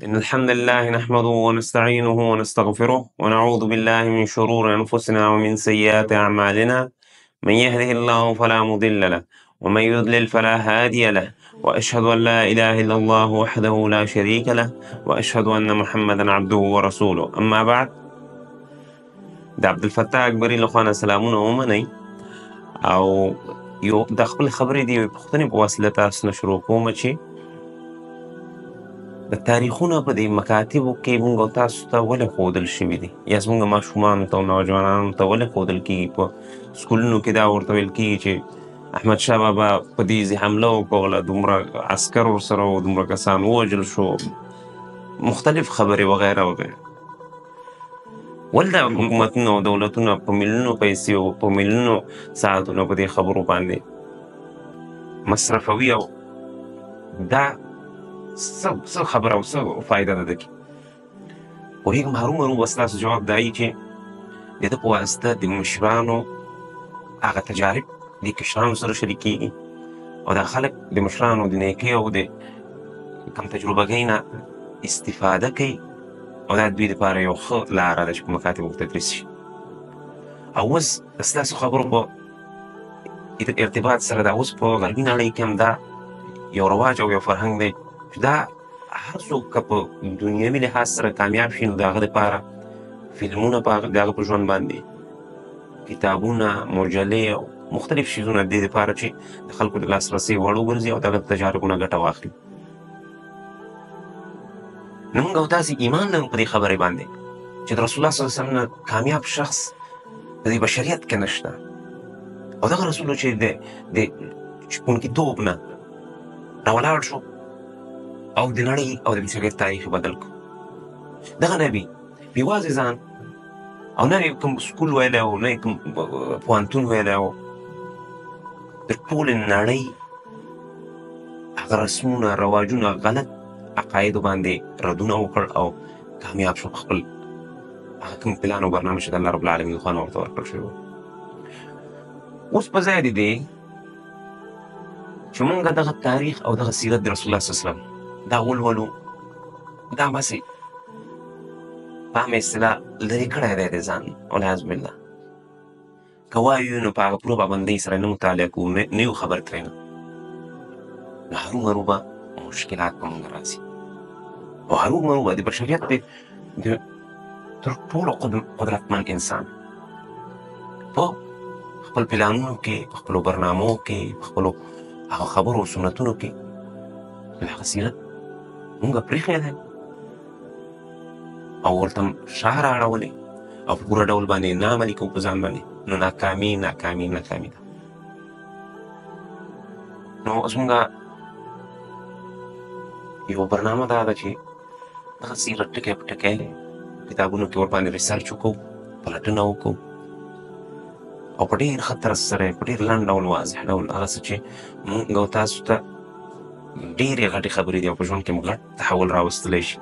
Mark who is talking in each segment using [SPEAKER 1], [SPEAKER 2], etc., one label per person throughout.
[SPEAKER 1] إن الحمد لله نحمده ونستعينه ونستغفره ونعوذ بالله من شرور أنفسنا ومن سيئات أعمالنا. من يهده الله فلا مضل له ومن يضلل فلا هادي له، وأشهد أن لا إله إلا الله وحده لا شريك له، وأشهد أن محمدا عبده ورسوله. أما بعد، ده عبد الفتاح أكبري لخوانا سلامونه ومني او یو د خپل خبرې دی پوښتنې په وسیله تاسو نه شروع کوم چې د تاریخونو په دې مکاتبو کې موږ او تاسو ته ولې ښودل شوي دي، یا زموږ ماشومانو ته او نوجوانانو ته ولې ښودل کېږي. په سکولونو کې دا ورته ویل کېږي چې احمدشاه بابا په دې حمله وکړله، دومره عسکر ورسره و، دومره کسان ووژل شو، مختلف خبرې وغیره وغیره. ولې دا حکومتونه او دولتونه په میلیونو پیسې او په میلیونو ساعتونه په دې خبرو باندې مصرفوي، او دا څه خبره او څه فایده ده ده کې؟ پوهېږم هرومرو به ستاسو جواب دا وي چې د ده په واسطه د مشرانو هغه تجارب د کشرانو سره شریکېږي، او دا خلک د مشرانو د نیکۍ او د کم تجربهګۍ نه استفاده کوي، او دا دوی دپاره یو ښه لاره ده چې په مکاتبو کې تدریس شي. او اوس د ستاسو خبرو په ارتباط سره دا اوس په غربي نړۍ کې هم دا یو رواج او یو فرهنګ دی چې دا هر څوک که په دنیوي لحاظ سره کامیاب شي، نو د هغه دپاره فلمونه د هغه په ژوند باندې، کتابونه، مجلې او مختلف شیزونه د دې دپاره چې د خلکو د لاسرسۍ وړ وګرځي او د هغه د تجاربونه ګټه واخلي. نو موږ او تاسې ایمان لرو په دې خبرې باندې چې د رسول الله صلی الله علیه وسلم نه کامیاب شخص په دې بشریت کې نشته، او دغه رسول چې د شپونکیتوب نه راولاړ شو او د نړۍ او د بشریت تاریخ بدل کړو. دغه نبي یوازې ځان او نه یې کوم سکول ویلی او نه یې کوم پوهنتون ویلی او د ټولې نړۍ هغه رسمونه، رواجونه، غلط عقایدو باندې ردونه وکړ او کامیاب شو په خپل هغه کوم پلان او برنامه چې د الله رب العالمین لخوا نه ورته ورکړل شوی و. اوس په ځای د دې چې موږ دغه تاریخ او دغه سیرت د رسول الله صلی الله علیه وسلم دا ولولو، دا بسې په عامه اصطلاح لرې کړی دی د ځان، والعیاذ بالله. که وایو نو په هغه پوره پابندۍ سره نه مطالعه کوو، نه یو خبر ترېنه، نو هرومرو به مشکلات په موږ راځي، او هرومرو به د بشریت د تر ټولو قدرتمن انسان په خپل پلانونو کې، په خپلو برنامو کې، په خپلو هغه خبرو او سنتونو کې د هغه سیرت موږ پرېښی دی او ورته شاه رااړولې او په پوره ډول باندې نه عملي کوو په ځان باندې، نو ناکامي ناکامي ناکامي ده. نو زموږ یو برنامه دا ده چې دغه سیرت ټکی په ټکی کتابونو کې ورباندې ریسرچ وکړو، پلټنه وکړو، او په ډېر ښه طرز سره په ډېر لنډ ډول واضح ډول هغه څه چې موږ او تاسو ته ډېرې غټې خبرې دي او په ژوند کې مو غټ تحول راوستلی شي.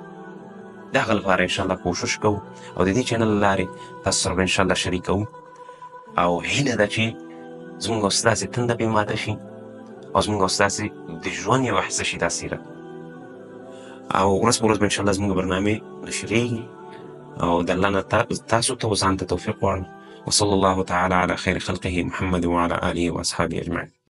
[SPEAKER 1] د هغه لپاره انشاءالله کوشش کوو او د دې چینل له لارې تاسو سره به انشاءالله شریکوو، او هیله ده چې زموږ او ستاسې تنده پرې ماته شي او زموږ او ستاسې د ژوند یوه حصه شي دا سیرت، او ورځ په ورځ به انشاءالله زموږ برنامې نشرېږي، او د الله نه تاسو ته او ځان ته توفیق غواړم. وصلى الله تعالى على خير خلقه محمد وعلى آله وأصحابه أجمعين.